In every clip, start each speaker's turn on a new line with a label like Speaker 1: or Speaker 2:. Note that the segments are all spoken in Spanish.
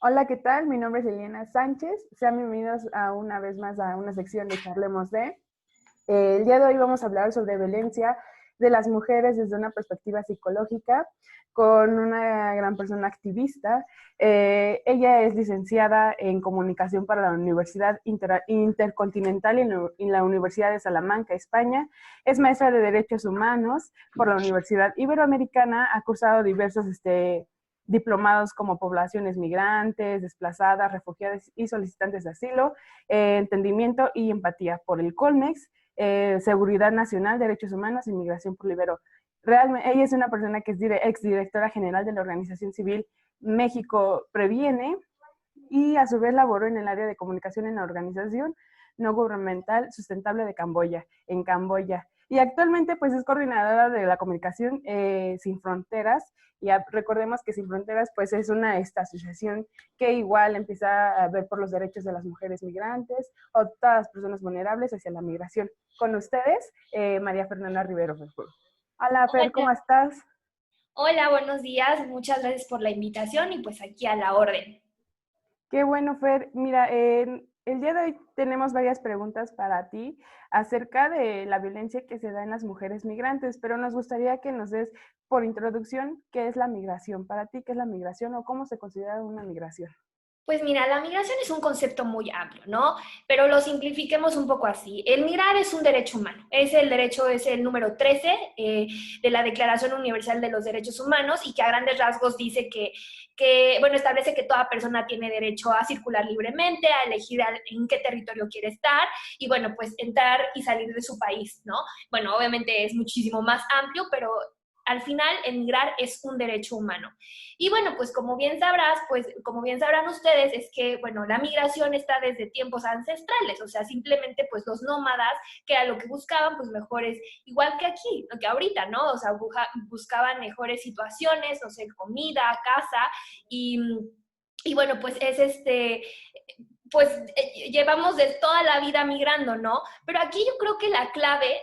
Speaker 1: Hola, ¿qué tal? Mi nombre es Eliana Sánchez. Sean bienvenidos a una vez más a una sección de Charlemos de. El día de hoy vamos a hablar sobre violencia de las mujeres desde una perspectiva psicológica con una gran persona activista. Ella es licenciada en comunicación para la Universidad Intercontinental y la Universidad de Salamanca, España. Es maestra de Derechos Humanos por la Universidad Iberoamericana. Ha cursado diversos diplomados como poblaciones migrantes, desplazadas, refugiadas y solicitantes de asilo, entendimiento y empatía por el Colmex, Seguridad Nacional, Derechos Humanos y Migración por Libero. Realmente, ella es una persona que es exdirectora general de la Organización Civil México Previene y a su vez laboró en el área de comunicación en la Organización No Gubernamental Sustentable de Camboya, en Camboya. Y actualmente pues es coordinadora de la comunicación Sin Fronteras. Y recordemos que Sin Fronteras pues es esta asociación que igual empieza a ver por los derechos de las mujeres migrantes o todas las personas vulnerables hacia la migración. Con ustedes, María Fernanda Rivero. Hola Fer, ¿cómo
Speaker 2: Hola,
Speaker 1: estás?
Speaker 2: hola, buenos días. Muchas gracias por la invitación y pues aquí a la orden.
Speaker 1: Qué bueno, Fer. Mira, el día de hoy tenemos varias preguntas para ti acerca de la violencia que se da en las mujeres migrantes, pero nos gustaría que nos des por introducción qué es la migración para ti, qué es la migración o cómo se considera una migración.
Speaker 2: Pues mira, la migración es un concepto muy amplio, ¿no? Pero lo simplifiquemos un poco así. El migrar es un derecho humano. Es el número 13 de la Declaración Universal de los Derechos Humanos y que a grandes rasgos dice bueno, establece que toda persona tiene derecho a circular libremente, a elegir en qué territorio quiere estar y, bueno, pues entrar y salir de su país, ¿no? Bueno, obviamente es muchísimo más amplio, pero al final emigrar es un derecho humano. Y bueno, pues como bien sabrán ustedes, es que, bueno, la migración está desde tiempos ancestrales, o sea, simplemente pues los nómadas, que era lo que buscaban, pues mejores, igual que aquí, lo que ahorita, ¿no? O sea, buscaban mejores situaciones, no sé, comida, casa, y, y bueno, pues pues llevamos de toda la vida migrando, ¿no? Pero aquí yo creo que la clave,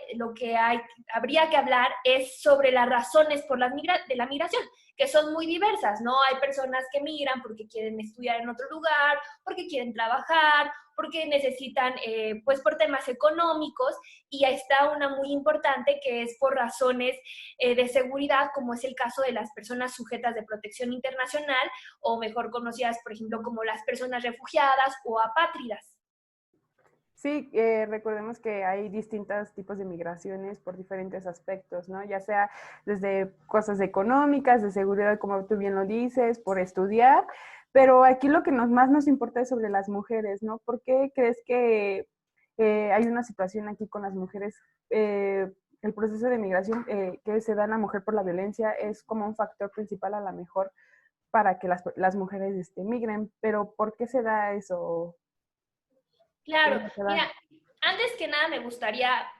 Speaker 2: habría que hablar es sobre las razones de la migración, que son muy diversas, ¿no? Hay personas que migran porque quieren estudiar en otro lugar, porque quieren trabajar, porque necesitan, pues por temas económicos, y ahí está una muy importante que es por razones de seguridad, como es el caso de las personas sujetas de protección internacional, o mejor conocidas, por ejemplo, como las personas refugiadas o apátridas.
Speaker 1: Sí, recordemos que hay distintos tipos de migraciones por diferentes aspectos, ¿no? Ya sea desde cosas económicas, de seguridad, como tú bien lo dices, por estudiar, pero aquí lo que más nos importa es sobre las mujeres, ¿no? ¿Por qué crees que hay una situación aquí con las mujeres? El proceso de migración que se da en la mujer por la violencia es como un factor principal a la mejor para que las mujeres migren, pero ¿por qué se da eso?
Speaker 2: Claro,
Speaker 1: ¿Cómo se
Speaker 2: mira,
Speaker 1: da?
Speaker 2: antes que nada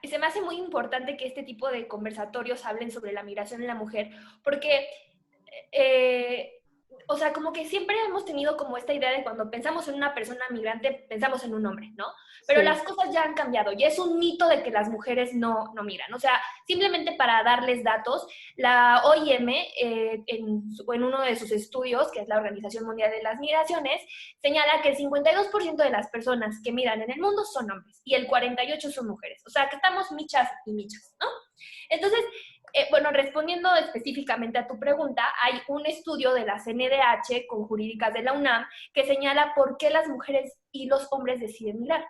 Speaker 2: se me hace muy importante que este tipo de conversatorios hablen sobre la migración en la mujer, porque eh, o sea, como que siempre hemos tenido como esta idea de cuando pensamos en una persona migrante, pensamos en un hombre, ¿no? Pero
Speaker 1: Sí.
Speaker 2: las cosas ya han cambiado, ya es un mito de que las mujeres no migran. O sea, simplemente para darles datos, la OIM, en uno de sus estudios, que es la Organización Mundial de las Migraciones, señala que el 52% de las personas que migran en el mundo son hombres y el 48% son mujeres. O sea, que estamos michas y michas, ¿no? Entonces, bueno, respondiendo específicamente a tu pregunta, hay un estudio de la CNDH con jurídicas de la UNAM que señala por qué las mujeres y los hombres deciden migrar.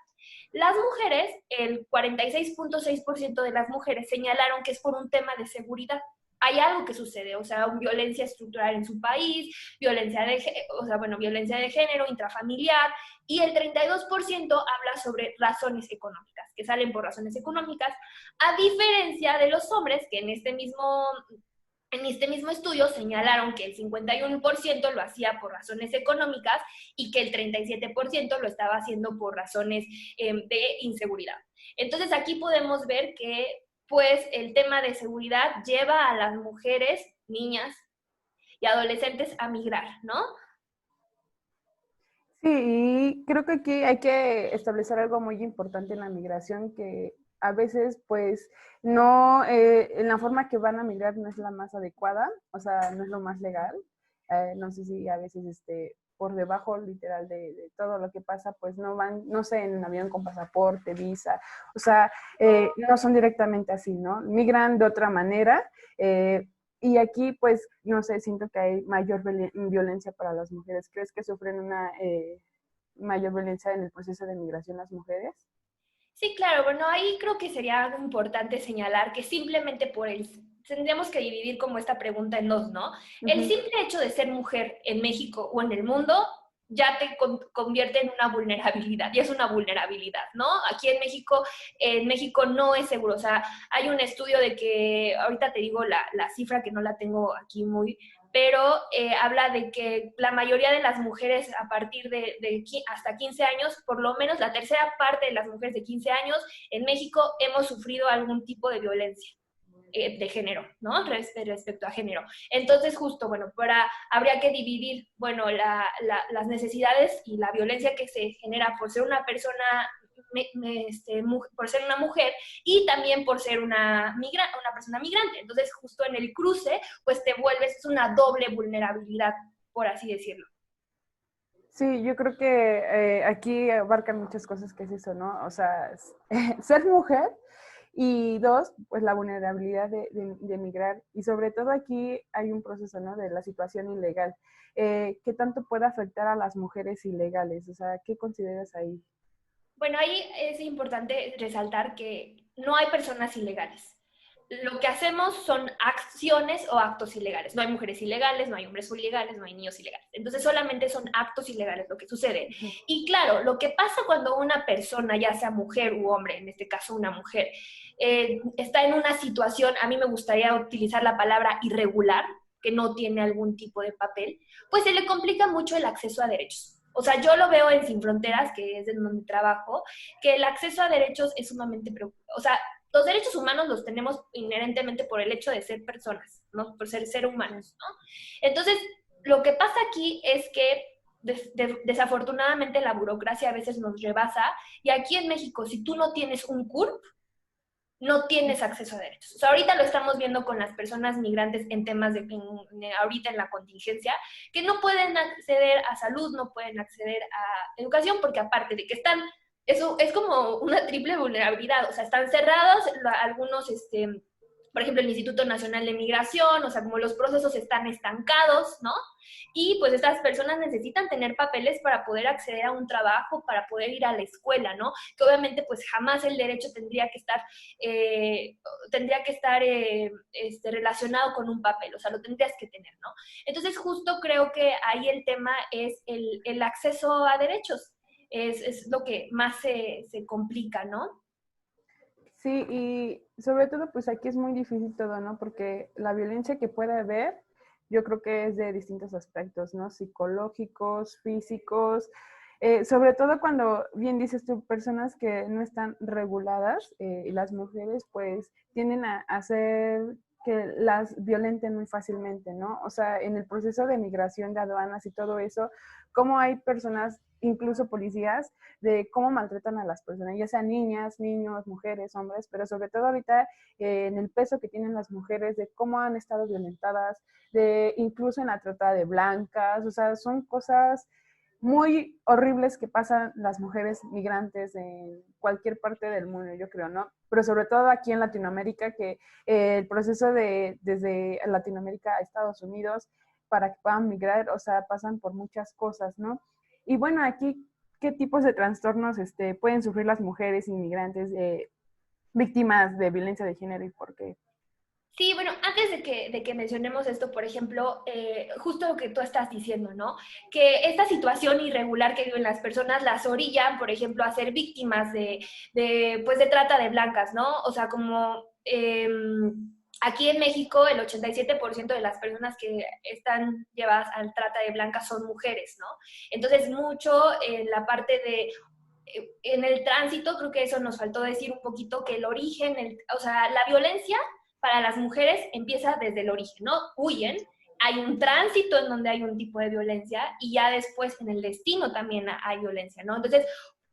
Speaker 2: Las mujeres, el 46.6% de las mujeres señalaron que es por un tema de seguridad. Hay algo que sucede, o sea, violencia estructural en su país, violencia de género, intrafamiliar, y el 32% habla sobre razones económicas, que salen por razones económicas, a diferencia de los hombres, que en este mismo estudio señalaron que el 51% lo hacía por razones económicas y que el 37% lo estaba haciendo por razones de inseguridad. Entonces aquí podemos ver que pues el tema de seguridad lleva a las mujeres, niñas y adolescentes a migrar, ¿no?
Speaker 1: Sí, y creo que aquí hay que establecer algo muy importante en la migración, que a veces pues no, en la forma que van a migrar no es la más adecuada, o sea, no es lo más legal. no sé si a veces por debajo literal de todo lo que pasa, pues no van, no sé, en un avión con pasaporte, visa, o sea, no son directamente así, ¿no? Migran de otra manera. Y aquí, pues, no sé, siento que hay mayor violencia para las mujeres. ¿Crees que sufren una mayor violencia en el proceso de migración las mujeres?
Speaker 2: Sí, claro, bueno, ahí creo que sería algo importante señalar que simplemente tendríamos que dividir como esta pregunta en dos, ¿no? El
Speaker 1: Ujú.
Speaker 2: simple hecho de ser mujer en México o en el mundo ya te convierte en una vulnerabilidad, y es una vulnerabilidad, ¿no? Aquí en México no es seguro, o sea, hay un estudio de que, ahorita te digo la cifra que no la tengo aquí muy, pero habla de que la mayoría de las mujeres a partir de hasta 15 años, por lo menos la tercera parte de las mujeres de 15 años en México hemos sufrido algún tipo de violencia de género, ¿no? Respecto a género. Entonces, justo, bueno, habría que dividir, bueno, las necesidades y la violencia que se genera por ser una persona, por ser una mujer y también por ser una persona migrante. Entonces, justo en el cruce, pues te vuelves, es una doble vulnerabilidad, por así decirlo.
Speaker 1: Sí, yo creo que aquí abarcan muchas cosas que es eso, ¿no? O sea, ser mujer y dos, pues la vulnerabilidad de migrar. Y sobre todo aquí hay un proceso, ¿no? De la situación ilegal. ¿Qué tanto puede afectar a las mujeres ilegales? O sea, ¿qué consideras ahí?
Speaker 2: Bueno, ahí es importante resaltar que no hay personas ilegales. Lo que hacemos son acciones o actos ilegales. No hay mujeres ilegales, no hay hombres ilegales, no hay niños ilegales. Entonces solamente son actos ilegales lo que sucede. Y claro, lo que pasa cuando una persona, ya sea mujer u hombre, en este caso una mujer, está en una situación, a mí me gustaría utilizar la palabra irregular, que no tiene algún tipo de papel, pues se le complica mucho el acceso a derechos. O sea, yo lo veo en Sin Fronteras, que es en donde trabajo, que el acceso a derechos es sumamente preocupante. O sea, los derechos humanos los tenemos inherentemente por el hecho de ser personas, ¿no? Por ser humanos, ¿no? Entonces, lo que pasa aquí es que desafortunadamente la burocracia a veces nos rebasa y aquí en México, si tú no tienes un CURP, no tienes acceso a derechos. O sea, ahorita lo estamos viendo con las personas migrantes en temas ahorita en la contingencia, que no pueden acceder a salud, no pueden acceder a educación, porque aparte de que eso es como una triple vulnerabilidad, o sea, están cerrados algunos, por ejemplo, el Instituto Nacional de Migración, o sea, como los procesos están estancados, ¿no? Y pues estas personas necesitan tener papeles para poder acceder a un trabajo, para poder ir a la escuela, ¿no? Que obviamente pues jamás el derecho tendría que estar relacionado con un papel, o sea, lo tendrías que tener, ¿no? Entonces justo creo que ahí el tema es el acceso a derechos, es lo que más se complica, ¿no?
Speaker 1: Sí, y sobre todo, pues aquí es muy difícil todo, ¿no? Porque la violencia que puede haber, yo creo que es de distintos aspectos, ¿no? Psicológicos, físicos, sobre todo cuando, bien dices tú, personas que no están reguladas, y las mujeres, pues, tienden a hacer que las violenten muy fácilmente, ¿no? O sea, en el proceso de migración de aduanas y todo eso, cómo hay personas, incluso policías, de cómo maltratan a las personas, ya sean niñas, niños, mujeres, hombres, pero sobre todo ahorita en el peso que tienen las mujeres, de cómo han estado violentadas, de incluso en la trata de blancas, o sea, son cosas muy horribles que pasan las mujeres migrantes en cualquier parte del mundo, yo creo, ¿no? Pero sobre todo aquí en Latinoamérica, que el proceso desde Latinoamérica a Estados Unidos para que puedan migrar, o sea, pasan por muchas cosas, ¿no? Y bueno, aquí, ¿qué tipos de trastornos pueden sufrir las mujeres inmigrantes víctimas de violencia de género y por qué?
Speaker 2: Sí, bueno, antes de que mencionemos esto, por ejemplo, justo lo que tú estás diciendo, ¿no? Que esta situación irregular que viven las personas las orillan, por ejemplo, a ser víctimas pues de trata de blancas, ¿no? O sea, como aquí en México el 87% de las personas que están llevadas al trata de blancas son mujeres, ¿no? Entonces, mucho en la parte en el tránsito, creo que eso nos faltó decir un poquito, que el origen, o sea, la violencia para las mujeres empieza desde el origen, ¿no? Huyen, hay un tránsito en donde hay un tipo de violencia y ya después en el destino también hay violencia, ¿no? Entonces,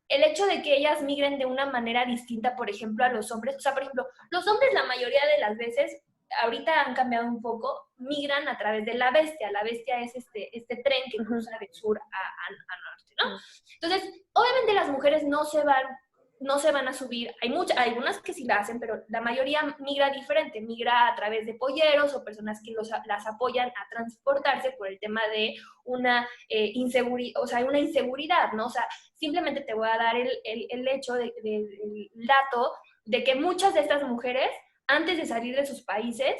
Speaker 2: el hecho de que ellas migren de una manera distinta, por ejemplo, a los hombres, o sea, por ejemplo, los hombres la mayoría de las veces ahorita han cambiado un poco, migran a través de la Bestia. La Bestia es este tren que cruza de sur a norte, ¿no? Entonces, obviamente las mujeres no se van a subir. Hay algunas que sí la hacen, pero la mayoría migra diferente. Migra a través de polleros o personas que las apoyan a transportarse por el tema de una inseguridad, ¿no? O sea, simplemente te voy a dar el hecho el dato de que muchas de estas mujeres, antes de salir de sus países,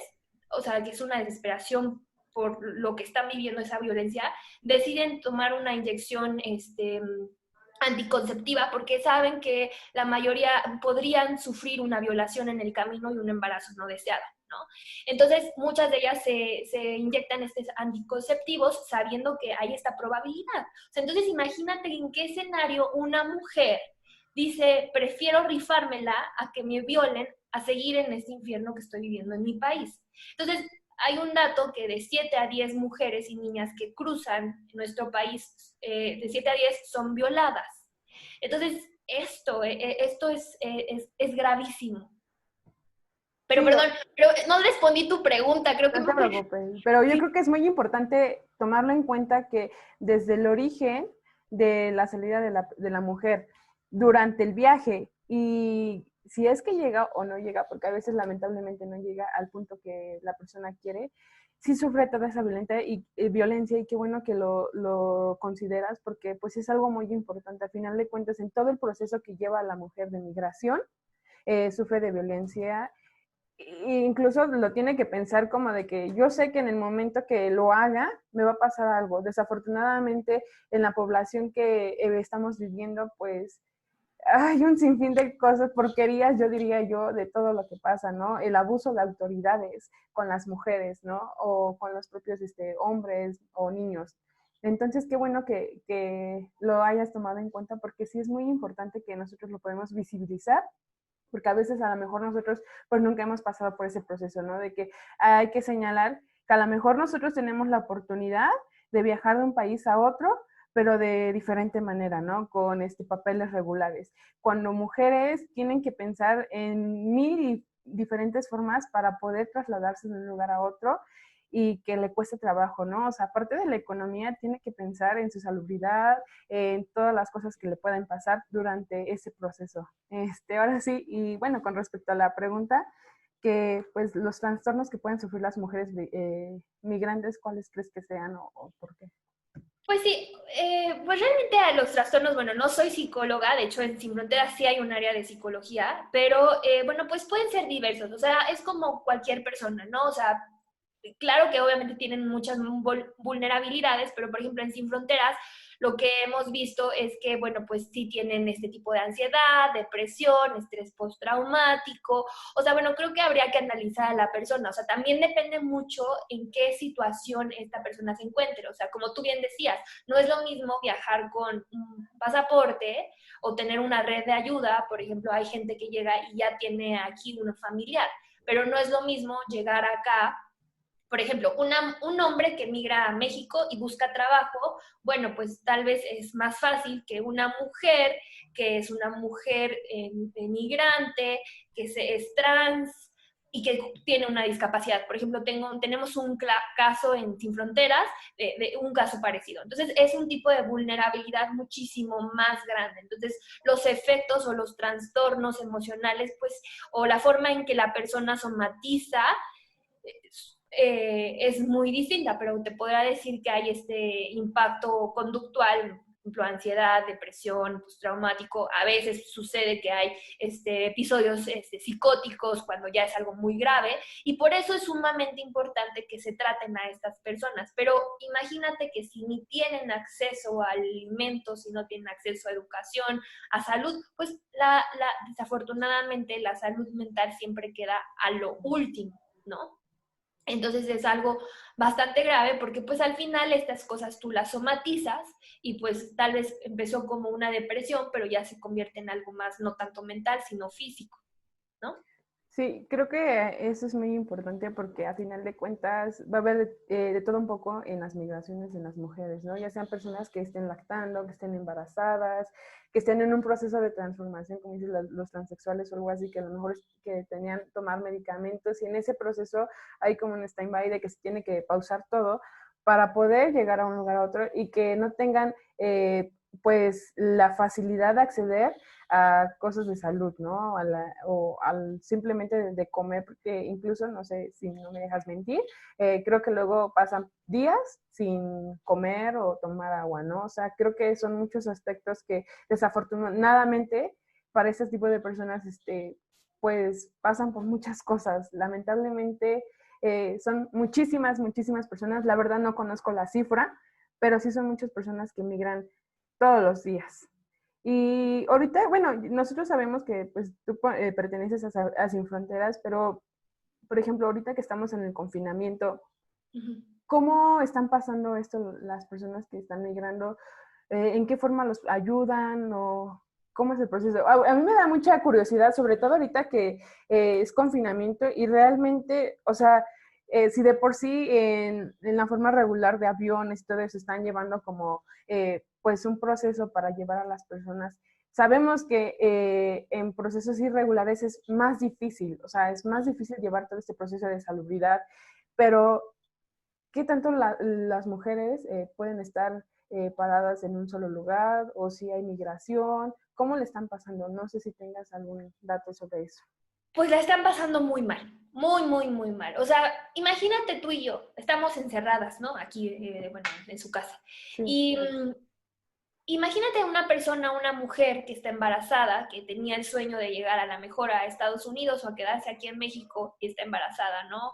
Speaker 2: o sea, que es una desesperación por lo que están viviendo esa violencia, deciden tomar una inyección anticonceptiva porque saben que la mayoría podrían sufrir una violación en el camino y un embarazo no deseado, ¿no? Entonces, muchas de ellas se inyectan estos anticonceptivos sabiendo que hay esta probabilidad. O sea, entonces, imagínate en qué escenario una mujer dice, prefiero rifármela a que me violen, a seguir en este infierno que estoy viviendo en mi país. Entonces, hay un dato que de 7 a 10 mujeres y niñas que cruzan nuestro país, de 7 a 10 son violadas. Entonces, esto es gravísimo. Pero
Speaker 1: Sí,
Speaker 2: perdón, pero no respondí tu pregunta, creo que...
Speaker 1: no te preocupes, pero yo creo que es muy importante tomarlo en cuenta que desde el origen de la salida de la mujer, durante el viaje, y si es que llega o no llega, porque a veces lamentablemente no llega al punto que la persona quiere, sí sufre toda esa violencia y qué bueno que lo consideras porque pues es algo muy importante. Al final de cuentas, en todo el proceso que lleva la mujer de migración, sufre de violencia. Incluso lo tiene que pensar como de que yo sé que en el momento que lo haga me va a pasar algo. Desafortunadamente en la población que estamos viviendo pues hay un sinfín de cosas, porquerías, yo diría yo, de todo lo que pasa, ¿no? El abuso de autoridades con las mujeres, ¿no? O con los propios hombres o niños. Entonces, qué bueno que lo hayas tomado en cuenta porque sí es muy importante que nosotros lo podemos visibilizar porque a veces a lo mejor nosotros pues nunca hemos pasado por ese proceso, ¿no? De que hay que señalar que a lo mejor nosotros tenemos la oportunidad de viajar de un país a otro, pero de diferente manera, ¿no? Con papeles regulares. Cuando mujeres tienen que pensar en mil diferentes formas para poder trasladarse de un lugar a otro y que le cueste trabajo, ¿no? O sea, aparte de la economía, tiene que pensar en su salubridad, en todas las cosas que le pueden pasar durante ese proceso. Ahora sí, y bueno, con respecto a la pregunta, que pues los trastornos que pueden sufrir las mujeres migrantes, ¿cuáles crees que sean o por qué?
Speaker 2: Pues sí, pues realmente a los trastornos, bueno, no soy psicóloga, de hecho en Sin Fronteras sí hay un área de psicología, pero bueno, pues pueden ser diversos, o sea, es como cualquier persona, ¿no? O sea, claro que obviamente tienen muchas vulnerabilidades, pero por ejemplo en Sin Fronteras lo que hemos visto es que, bueno, pues sí tienen este tipo de ansiedad, depresión, estrés postraumático, o sea, bueno, creo que habría que analizar a la persona, o sea, también depende mucho en qué situación esta persona se encuentre, o sea, como tú bien decías, no es lo mismo viajar con un pasaporte o tener una red de ayuda, por ejemplo, hay gente que llega y ya tiene aquí uno familiar, pero no es lo mismo llegar acá. Por ejemplo, un hombre que migra a México y busca trabajo, bueno, pues tal vez es más fácil que una mujer, que es una mujer migrante, que es trans y que tiene una discapacidad. Por ejemplo, tenemos un caso en Sin Fronteras, de un caso parecido. Entonces, es un tipo de vulnerabilidad muchísimo más grande. Entonces, los efectos o los trastornos emocionales, pues, o la forma en que la persona somatiza, es muy distinta, pero te podrá decir que hay este impacto conductual, por ejemplo, ansiedad, depresión, postraumático. A veces sucede que hay episodios psicóticos cuando ya es algo muy grave, y por eso es sumamente importante que se traten a estas personas. Pero imagínate que si ni tienen acceso a alimentos, si no tienen acceso a educación, a salud, pues desafortunadamente la salud mental siempre queda a lo último, ¿no? Entonces es algo bastante grave porque pues al final estas cosas tú las somatizas y pues tal vez empezó como una depresión, pero ya se convierte en algo más no tanto mental, sino físico, ¿no?
Speaker 1: Sí, creo que eso es muy importante porque a final de cuentas va a haber de todo un poco en las migraciones de las mujeres, ¿no? Ya sean personas que estén lactando, que estén embarazadas, que estén en un proceso de transformación, como dicen los transexuales o algo así, que a lo mejor es que tenían que tomar medicamentos y en ese proceso hay como un stand-by de que se tiene que pausar todo para poder llegar a un lugar a otro y que no tengan pues la facilidad de acceder a cosas de salud, ¿no? O al simplemente de comer, porque incluso, no sé si no me dejas mentir, creo que luego pasan días sin comer o tomar agua, ¿no? O sea, creo que son muchos aspectos que desafortunadamente para este tipo de personas, pues pasan por muchas cosas. Lamentablemente son muchísimas, muchísimas personas. La verdad no conozco la cifra, pero sí son muchas personas que migran todos los días. Y ahorita, bueno, nosotros sabemos que pues tú perteneces a Sin Fronteras, pero por ejemplo, ahorita que estamos en el confinamiento,
Speaker 2: Ujú.
Speaker 1: ¿cómo están pasando esto las personas que están migrando? ¿En qué forma los ayudan o cómo es el proceso? A mí me da mucha curiosidad, sobre todo ahorita que es confinamiento y realmente, o sea, si de por sí en la forma regular de aviones y todo eso están llevando como pues un proceso para llevar a las personas. Sabemos que en procesos irregulares es más difícil, o sea, es más difícil llevar todo este proceso de salubridad, pero ¿qué tanto las mujeres pueden estar paradas en un solo lugar o si hay migración? ¿Cómo le están pasando? No sé si tengas algún dato sobre eso.
Speaker 2: Pues la están pasando muy mal, muy, muy, muy mal. O sea, imagínate tú y yo, estamos encerradas, ¿no? Aquí, bueno, en su casa.
Speaker 1: Sí,
Speaker 2: Y imagínate una persona, una mujer que está embarazada, que tenía el sueño de llegar a la mejor a Estados Unidos o a quedarse aquí en México y está embarazada, ¿no?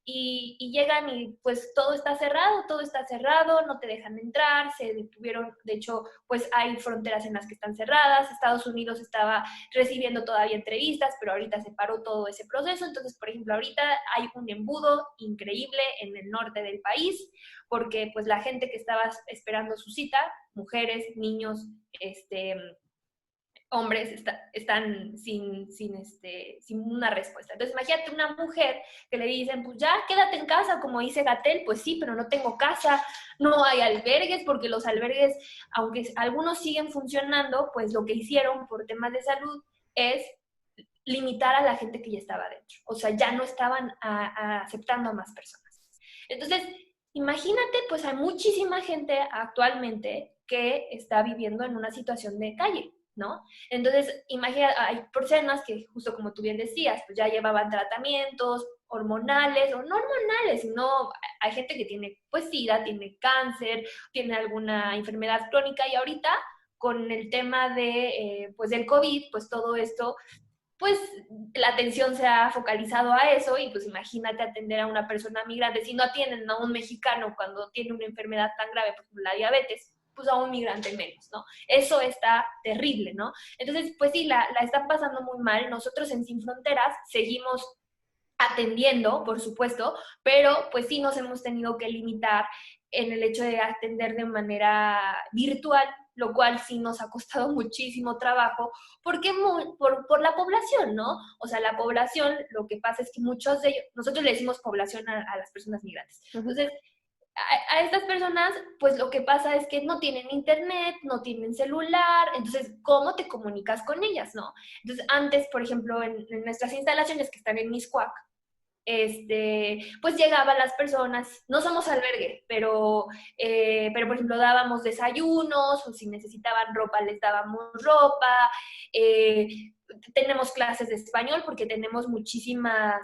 Speaker 2: Y llegan y pues todo está cerrado, no te dejan entrar, se detuvieron, de hecho, pues hay fronteras en las que están cerradas, Estados Unidos estaba recibiendo todavía entrevistas, pero ahorita se paró todo ese proceso, entonces, por ejemplo, ahorita hay un embudo increíble en el norte del país, porque pues la gente que estaba esperando su cita, mujeres, niños, hombres están sin una respuesta. Entonces, imagínate una mujer que le dicen, pues ya, quédate en casa, como dice Gatel, pues sí, pero no tengo casa, no hay albergues, porque los albergues, aunque algunos siguen funcionando, pues lo que hicieron por temas de salud es limitar a la gente que ya estaba dentro. O sea, ya no estaban aceptando a más personas. Entonces, imagínate, pues hay muchísima gente actualmente que está viviendo en una situación de calle, ¿no? Entonces, imagina, hay personas que, justo como tú bien decías, pues ya llevaban tratamientos hormonales, o no hormonales, sino hay gente que tiene, pues, SIDA, tiene cáncer, tiene alguna enfermedad crónica, y ahorita, con el tema de, pues, del COVID, pues todo esto pues la atención se ha focalizado a eso y pues imagínate atender a una persona migrante, si no atienden a un mexicano cuando tiene una enfermedad tan grave, por ejemplo, la diabetes, pues a un migrante menos, ¿no? Eso está terrible, ¿no? Entonces, pues sí, la están pasando muy mal. Nosotros en Sin Fronteras seguimos atendiendo, por supuesto, pero pues sí nos hemos tenido que limitar en el hecho de atender de manera virtual, lo cual sí nos ha costado muchísimo trabajo, porque por la población, ¿no? O sea, la población, lo que pasa es que muchos de ellos, nosotros le decimos población a las personas migrantes.
Speaker 1: uh -huh.
Speaker 2: Entonces, a estas personas, pues lo que pasa es que no tienen internet, no tienen celular, entonces, ¿cómo te comunicas con ellas, no? Entonces, antes, por ejemplo, en nuestras instalaciones que están en Miscuac, pues llegaban las personas, no somos albergue, pero por ejemplo dábamos desayunos, o si necesitaban ropa les dábamos ropa, eh, tenemos clases de español porque tenemos muchísimas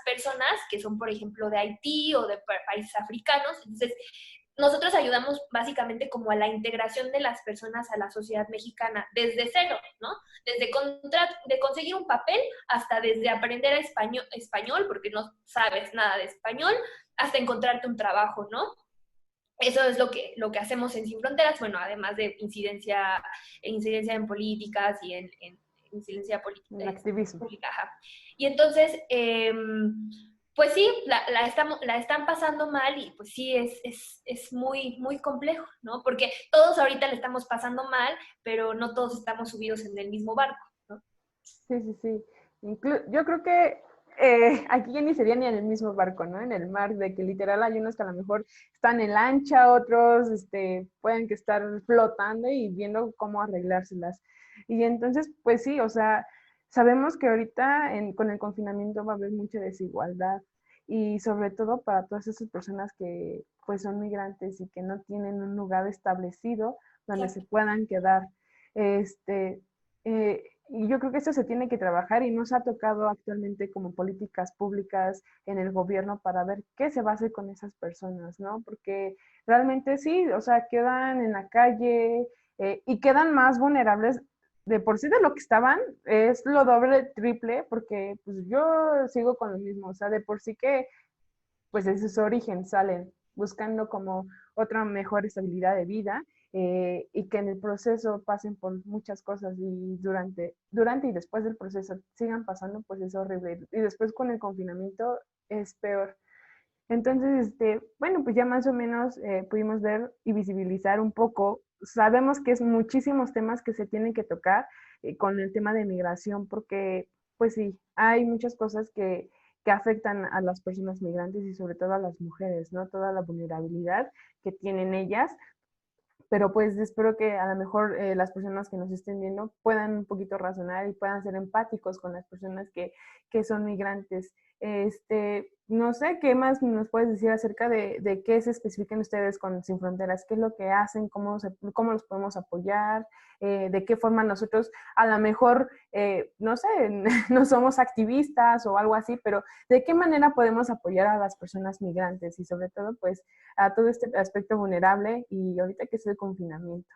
Speaker 2: personas que son, por ejemplo, de Haití o de países africanos, entonces nosotros ayudamos básicamente como a la integración de las personas a la sociedad mexicana desde cero, ¿no? Desde de conseguir un papel hasta desde aprender español, porque no sabes nada de español, hasta encontrarte un trabajo, ¿no? Eso es lo que hacemos en Sin Fronteras, bueno, además de incidencia en políticas y en incidencia
Speaker 1: En activismo.
Speaker 2: pública. Ajá. Y entonces, pues sí, la están pasando mal y pues sí, es muy, muy complejo, ¿no? Porque todos ahorita le estamos pasando mal, pero no todos estamos subidos en el mismo barco, ¿no?
Speaker 1: Sí, sí, sí. Yo creo que aquí ya ni sería ni en el mismo barco, ¿no? En el mar, de que literal hay unos que a lo mejor están en lancha, otros pueden que estar flotando y viendo cómo arreglárselas. Y entonces, pues sí, o sea, sabemos que ahorita con el confinamiento va a haber mucha desigualdad y sobre todo para todas esas personas que pues son migrantes y que no tienen un lugar establecido donde se puedan quedar. Este, y yo creo que eso se tiene que trabajar y nos ha tocado actualmente como políticas públicas en el gobierno para ver qué se va a hacer con esas personas, ¿no? Porque realmente sí, o sea, quedan en la calle y quedan más vulnerables de por sí de lo que estaban, es lo doble, triple, porque pues yo sigo con lo mismo, o sea, de por sí que pues desde su origen salen buscando como otra mejor estabilidad de vida y que en el proceso pasen por muchas cosas y durante y después del proceso sigan pasando, pues es horrible. Y después con el confinamiento es peor. Entonces, bueno, pues ya más o menos pudimos ver y visibilizar un poco. Sabemos que es muchísimos temas que se tienen que tocar con el tema de migración, porque, pues sí, hay muchas cosas que afectan a las personas migrantes y sobre todo a las mujeres, ¿no? Toda la vulnerabilidad que tienen ellas, pero pues espero que a lo mejor las personas que nos estén viendo puedan un poquito razonar y puedan ser empáticos con las personas que son migrantes. No sé, ¿qué más nos puedes decir acerca de qué se especifican ustedes con Sin Fronteras? ¿Qué es lo que hacen? ¿Cómo los podemos apoyar? ¿De qué forma nosotros a lo mejor, no sé, no somos activistas o algo así, pero de qué manera podemos apoyar a las personas migrantes y sobre todo, pues, a todo este aspecto vulnerable y ahorita que es el confinamiento?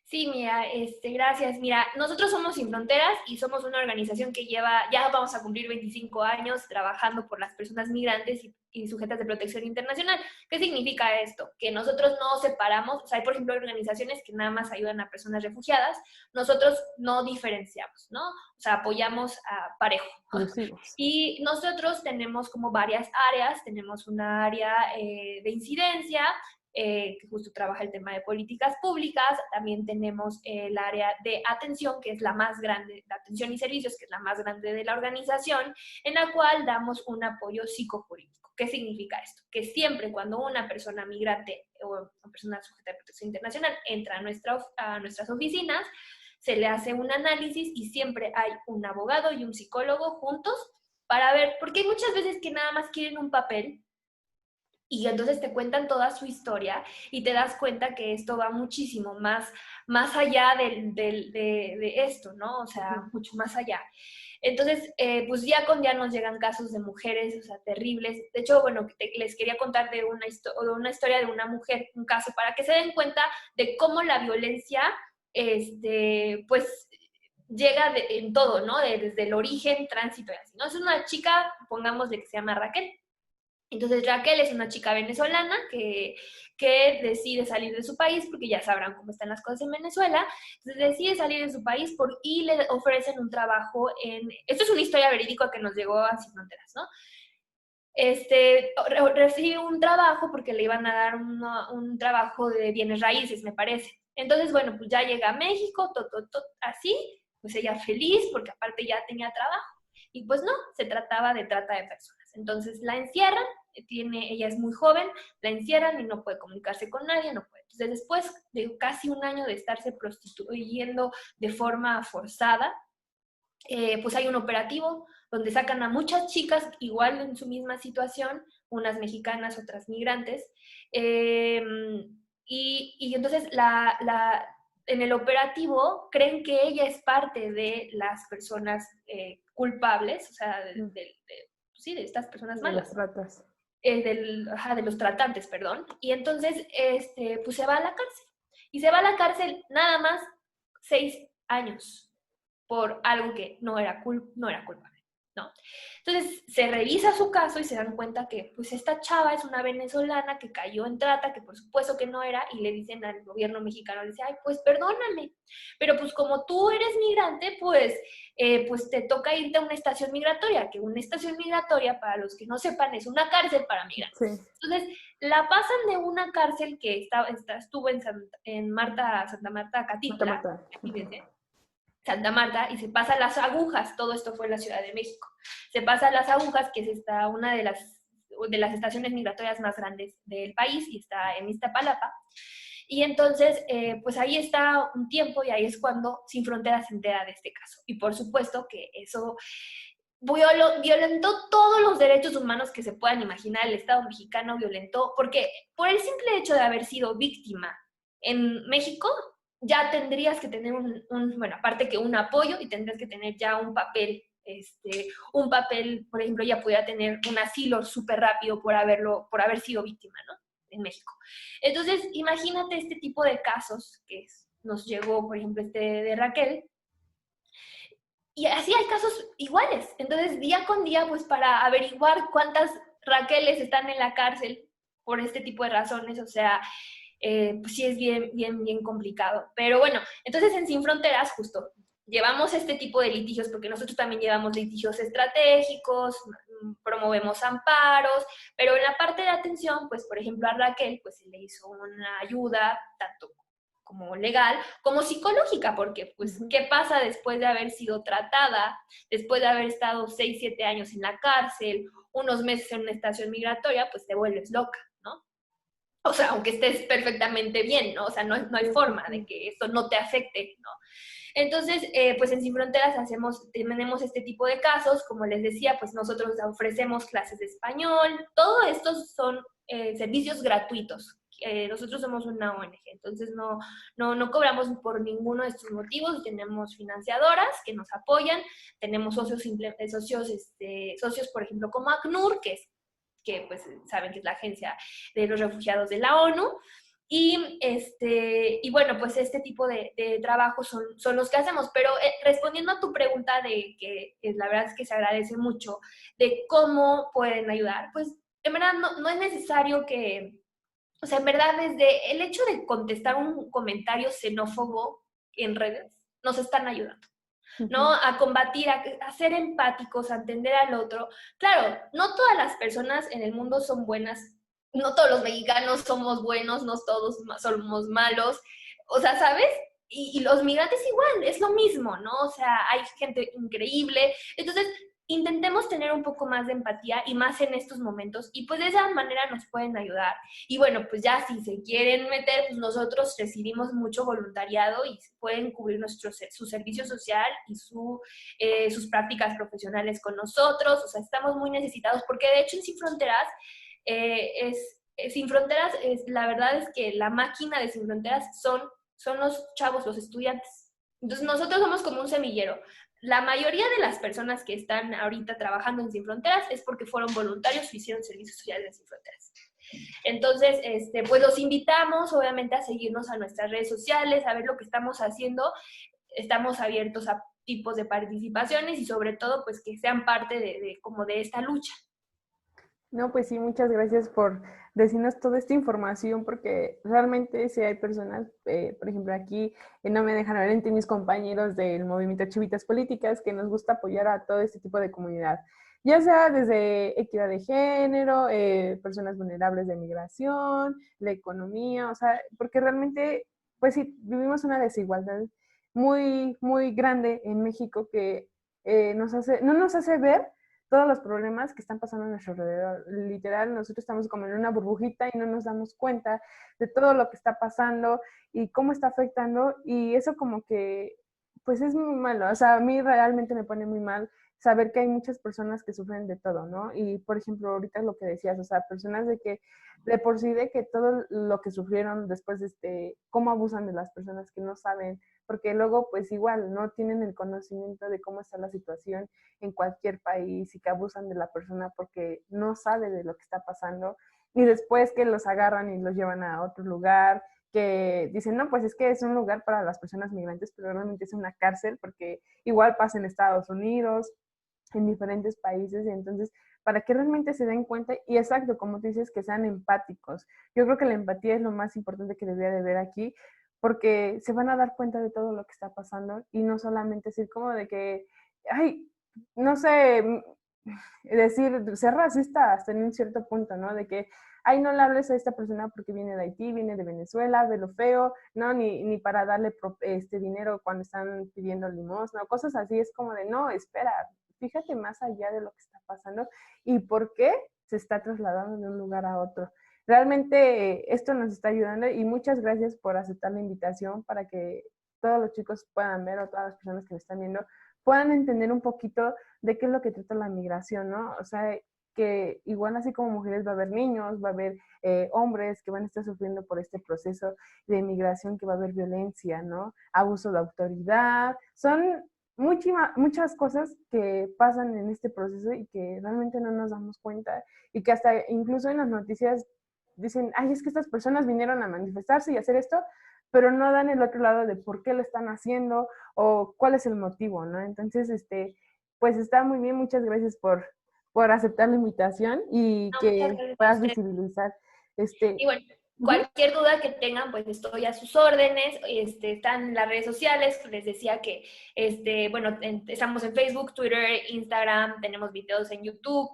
Speaker 2: Sí, mira, gracias. Mira, nosotros somos Sin Fronteras y somos una organización que ya vamos a cumplir 25 años trabajando por las personas migrantes y sujetas de protección internacional. ¿Qué significa esto? Que nosotros no separamos, o sea, hay por ejemplo organizaciones que nada más ayudan a personas refugiadas, nosotros no diferenciamos, ¿no? O sea, apoyamos a parejo.
Speaker 1: Inclusivos.
Speaker 2: Y nosotros tenemos como varias áreas, tenemos una área de incidencia, que justo trabaja el tema de políticas públicas. También tenemos el área de atención, que es la más grande, de atención y servicios, que es la más grande de la organización, en la cual damos un apoyo psicojurídico. ¿Qué significa esto? Que siempre cuando una persona migrante o una persona sujeta de protección internacional entra a nuestras oficinas, se le hace un análisis y siempre hay un abogado y un psicólogo juntos para ver, porque hay muchas veces que nada más quieren un papel y entonces te cuentan toda su historia y te das cuenta que esto va muchísimo más allá de esto, ¿no? O sea, mucho más allá. Entonces, pues día con día nos llegan casos de mujeres, o sea, terribles. De hecho, bueno, les quería contar de una historia de una mujer, un caso, para que se den cuenta de cómo la violencia, pues llega en todo, ¿no? Desde el origen, tránsito y así, ¿no? Es una chica, pongámosle que se llama Raquel. Entonces Raquel es una chica venezolana que decide salir de su país, porque ya sabrán cómo están las cosas en Venezuela. Entonces decide salir de su país y le ofrecen un trabajo esto es una historia verídica que nos llegó a Sin Fronteras, ¿no? Recibe un trabajo porque le iban a dar un trabajo de bienes raíces, me parece. Entonces, bueno, pues ya llega a México, así, pues ella feliz porque aparte ya tenía trabajo. Y pues no, se trataba de trata de personas. Entonces la encierran, ella es muy joven, la encierran y no puede comunicarse con nadie, no puede. Entonces después de casi un año de estarse prostituyendo de forma forzada, pues hay un operativo donde sacan a muchas chicas igual en su misma situación, unas mexicanas, otras migrantes, y entonces en el operativo creen que ella es parte de las personas culpables, o sea, sí, de estas personas
Speaker 1: De las
Speaker 2: malas.
Speaker 1: tratas.
Speaker 2: De los tratantes, perdón. Y entonces, pues se va a la cárcel. Y se va a la cárcel nada más 6 años por algo que no era culpable, ¿no? Entonces se revisa su caso y se dan cuenta que pues esta chava es una venezolana que cayó en trata, que por supuesto que no era, y le dicen al gobierno mexicano, le dice, ay, pues perdóname, pero pues como tú eres migrante, pues te toca irte a una estación migratoria, que una estación migratoria, para los que no sepan, es una cárcel para migrantes.
Speaker 1: Sí.
Speaker 2: Entonces, la pasan de una cárcel que estuvo en Santa Marta, Catitla,
Speaker 1: Mata.
Speaker 2: fíjense, Santa Marta, y se pasa Las Agujas, todo esto fue en la Ciudad de México. Se pasa Las Agujas, que es una de las estaciones migratorias más grandes del país, y está en Iztapalapa. Y entonces, pues ahí está un tiempo, y ahí es cuando Sin Fronteras se entera de este caso. Y por supuesto que eso violentó todos los derechos humanos que se puedan imaginar. El Estado mexicano violentó, porque por el simple hecho de haber sido víctima en México, ya tendrías que tener bueno, aparte que un apoyo, y tendrías que tener ya un papel, por ejemplo, ya pudiera tener un asilo súper rápido por haber sido víctima, ¿no? En México. Entonces, imagínate este tipo de casos que nos llegó, por ejemplo, este de Raquel, y así hay casos iguales. Entonces, día con día, pues para averiguar cuántas Raqueles están en la cárcel por este tipo de razones, o sea, pues sí es bien complicado. Pero bueno, entonces en Sin Fronteras justo llevamos este tipo de litigios, porque nosotros también llevamos litigios estratégicos, promovemos amparos, pero en la parte de atención, pues por ejemplo a Raquel, pues se le hizo una ayuda, tanto como legal, como psicológica, porque pues, ¿qué pasa después de haber sido tratada, después de haber estado 6, 7 años en la cárcel, unos meses en una estación migratoria? Pues te vuelves loca, ¿no? O sea, aunque estés perfectamente bien, ¿no? O sea, no hay forma de que esto no te afecte, ¿no? Entonces, pues en Sin Fronteras tenemos este tipo de casos. Como les decía, pues nosotros ofrecemos clases de español. Todo esto son servicios gratuitos. Nosotros somos una ONG, entonces no cobramos por ninguno de estos motivos. Tenemos financiadoras que nos apoyan, tenemos socios, por ejemplo, como ACNUR, que pues saben que es la agencia de los refugiados de la ONU. Y bueno, pues este tipo de trabajos son los que hacemos. Pero respondiendo a tu pregunta de que la verdad es que se agradece mucho, de cómo pueden ayudar, pues en verdad no es necesario que, o sea, en verdad desde el hecho de contestar un comentario xenófobo en redes, nos están ayudando, ¿no? A combatir, a ser empáticos, a entender al otro. Claro, no todas las personas en el mundo son buenas, no todos los mexicanos somos buenos, no todos somos malos, o sea, ¿sabes? Y los migrantes igual, es lo mismo, ¿no? O sea, hay gente increíble. Entonces, intentemos tener un poco más de empatía, y más en estos momentos, y pues de esa manera nos pueden ayudar. Y bueno, pues ya si se quieren meter, pues nosotros recibimos mucho voluntariado y pueden cubrir su servicio social y sus prácticas profesionales con nosotros. O sea, estamos muy necesitados, porque de hecho en Sin Fronteras Sin Fronteras, la verdad es que la máquina de Sin Fronteras son los chavos, los estudiantes. Entonces nosotros somos como un semillero. La mayoría de las personas que están ahorita trabajando en Sin Fronteras es porque fueron voluntarios o hicieron servicios sociales en Sin Fronteras. Entonces, pues los invitamos obviamente a seguirnos a nuestras redes sociales, a ver lo que estamos haciendo. Estamos abiertos a tipos de participaciones, y sobre todo pues que sean parte como de esta lucha.
Speaker 1: No, pues sí, muchas gracias por decirnos toda esta información, porque realmente sí hay personas, por ejemplo, aquí no me dejan ver entre mis compañeros del movimiento Chivitas Políticas, que nos gusta apoyar a todo este tipo de comunidad, ya sea desde equidad de género, personas vulnerables de migración, la economía, o sea, porque realmente, pues sí, vivimos una desigualdad muy grande en México que no nos hace ver todos los problemas que están pasando a nuestro alrededor. Literal, nosotros estamos como en una burbujita y no nos damos cuenta de todo lo que está pasando y cómo está afectando, y eso como que, pues es muy malo. O sea, a mí realmente me pone muy mal saber que hay muchas personas que sufren de todo, ¿no? Y, por ejemplo, ahorita lo que decías, o sea, personas de por sí, de que todo lo que sufrieron después cómo abusan de las personas que no saben, porque luego, pues igual, no tienen el conocimiento de cómo está la situación en cualquier país, y que abusan de la persona porque no sabe de lo que está pasando, y después que los agarran y los llevan a otro lugar, que dicen, no, pues es que es un lugar para las personas migrantes, pero realmente es una cárcel, porque igual pasa en Estados Unidos, en diferentes países. Y entonces, para que realmente se den cuenta, y exacto, como tú dices, que sean empáticos. Yo creo que la empatía es lo más importante que debería de ver aquí, porque se van a dar cuenta de todo lo que está pasando, y no solamente decir como de que, ay, no sé, decir, ser racista hasta en un cierto punto, ¿no? De que, ay, no le hables a esta persona porque viene de Haití, viene de Venezuela, ve lo feo, ¿no? Ni para darle dinero cuando están pidiendo limosna, cosas así. Es como de, no, espera, fíjate más allá de lo que está pasando y por qué se está trasladando de un lugar a otro. Realmente esto nos está ayudando y muchas gracias por aceptar la invitación para que todos los chicos puedan ver o todas las personas que me están viendo puedan entender un poquito de qué es lo que trata la migración, ¿no? O sea, que igual así como mujeres va a haber niños, va a haber hombres que van a estar sufriendo por este proceso de migración, que va a haber violencia, ¿no? Abuso de autoridad, son muchas cosas que pasan en este proceso y que realmente no nos damos cuenta y que hasta incluso en las noticias dicen, ay, es que estas personas vinieron a manifestarse y hacer esto, pero no dan el otro lado de por qué lo están haciendo o cuál es el motivo, ¿no? Entonces, pues está muy bien, muchas gracias por aceptar la invitación y
Speaker 2: No, muchas
Speaker 1: que
Speaker 2: gracias a
Speaker 1: puedas
Speaker 2: usted.
Speaker 1: visibilizar.
Speaker 2: Y bueno,
Speaker 1: Uh-huh.
Speaker 2: cualquier duda que tengan, pues estoy a sus órdenes. Están en las redes sociales. Les decía que, bueno, estamos en Facebook, Twitter, Instagram, tenemos videos en YouTube,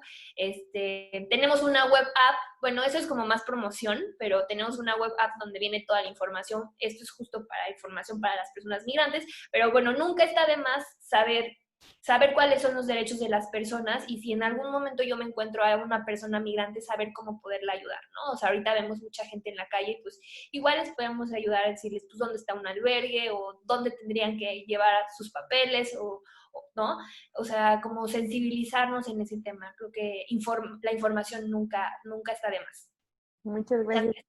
Speaker 2: tenemos una web app. Bueno, eso es como más promoción, pero tenemos una web app donde viene toda la información. Esto es justo para información para las personas migrantes, pero bueno, nunca está de más saber cuáles son los derechos de las personas y si en algún momento yo me encuentro a una persona migrante, saber cómo poderla ayudar, ¿no? O sea, ahorita vemos mucha gente en la calle, pues igual les podemos ayudar a decirles, pues, dónde está un albergue o dónde tendrían que llevar sus papeles ¿no? O sea, como sensibilizarnos en ese tema. Creo que la información nunca está de más.
Speaker 1: Muchas gracias.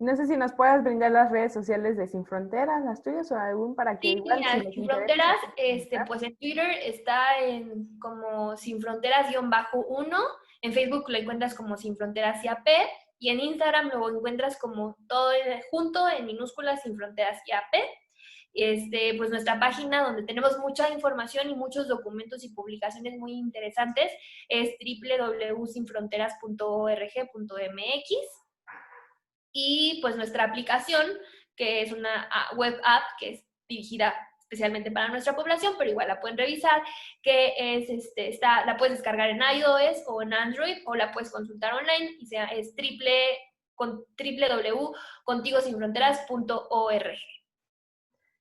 Speaker 1: No sé si nos puedas brindar las redes sociales de Sin Fronteras, las tuyas o algún para que
Speaker 2: Sí,
Speaker 1: igual si
Speaker 2: mira,
Speaker 1: les
Speaker 2: Sin
Speaker 1: interesa.
Speaker 2: Fronteras, pues en Twitter está en como Sin Fronteras-1, en Facebook lo encuentras como Sin Fronteras IAP, y en Instagram lo encuentras como todo junto, en minúsculas, Sin Fronteras IAP. Pues nuestra página donde tenemos mucha información y muchos documentos y publicaciones muy interesantes es www.sinfronteras.org.mx, y pues nuestra aplicación, que es una web app que es dirigida especialmente para nuestra población, pero igual la pueden revisar, que es, la puedes descargar en iOS o en Android, o la puedes consultar online, y es www.contigosinfronteras.org.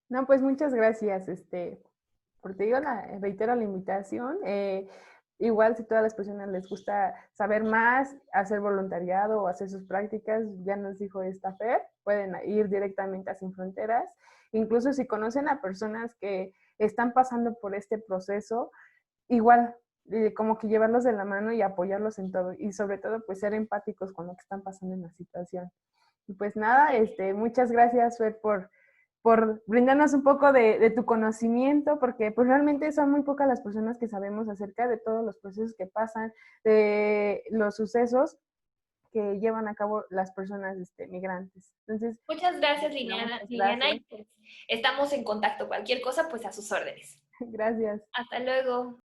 Speaker 1: No, pues muchas gracias, por te digo, reitero la invitación. Igual si todas las personas les gusta saber más, hacer voluntariado o hacer sus prácticas, ya nos dijo esta Fer, pueden ir directamente a Sin Fronteras. Incluso si conocen a personas que están pasando por este proceso, igual como que llevarlos de la mano y apoyarlos en todo. Y sobre todo, pues ser empáticos con lo que están pasando en la situación. Y pues nada, muchas gracias, Fer, por brindarnos un poco de tu conocimiento, porque pues realmente son muy pocas las personas que sabemos acerca de todos los procesos que pasan, de los sucesos que llevan a cabo las personas migrantes. Entonces,
Speaker 2: Muchas gracias,
Speaker 1: no, muchas
Speaker 2: Liliana,
Speaker 1: gracias.
Speaker 2: y pues estamos en contacto. Cualquier cosa, pues a sus órdenes.
Speaker 1: Gracias.
Speaker 2: Hasta luego.